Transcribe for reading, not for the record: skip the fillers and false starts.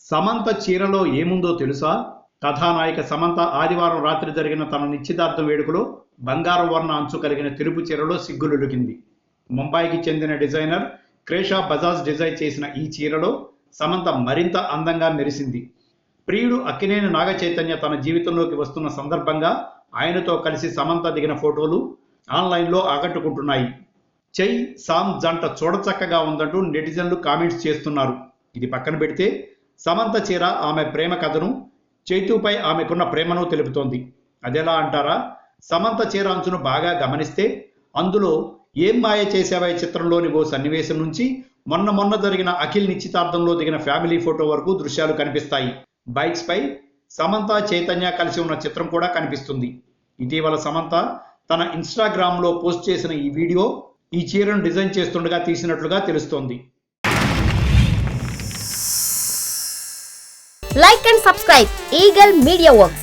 సమంత చీరలో ఏముందో తెలుసా? కథానాయిక సమంత ఆదివారం రాత్రి జరిగిన తన నిశ్చితార్థం వేడుకలో బంగారం వర్ణ అంచు కలిగిన తెలుపు చీరలో సిగ్గులొలికింది. ముంబైకి చెందిన డిజైనర్ క్రేషా బజాజ్ డిజైన్ చేసిన ఈ చీరలో సమంత మరింత అందంగా మెరిసింది. ప్రియుడు అక్కినేని నాగ చైతన్య తన జీవితంలోకి వస్తున్న సందర్భంగా ఆయనతో కలిసి సమంత దిగిన ఫోటోలు ఆన్లైన్లో ఆకట్టుకుంటున్నాయి. చై సామ్ జంట చూడచక్కగా ఉందంటూ నెటిజన్లు కామెంట్స్ చేస్తున్నారు. ఇది పక్కన పెడితే సమంత చీర ఆమె ప్రేమ కథను, చైతూపై ఆమెకున్న ప్రేమను తెలుపుతోంది. అదెలా అంటారా? సమంత చీర అంచును బాగా గమనిస్తే అందులో ఏం మాయ చేసావే చిత్రంలోని ఓ సన్నివేశం నుంచి మొన్న జరిగిన అఖిల్ నిశ్చితార్థంలో దిగిన ఫ్యామిలీ ఫోటో వరకు దృశ్యాలు కనిపిస్తాయి. బైక్స్ పై సమంత చైతన్య కలిసి ఉన్న చిత్రం కూడా కనిపిస్తుంది. ఇటీవల సమంత తన ఇన్స్టాగ్రామ్లో పోస్ట్ చేసిన ఈ వీడియో ఈ చీరను డిజైన్ చేస్తుండగా తీసినట్లుగా తెలుస్తోంది. Like and subscribe Eagle Media Works.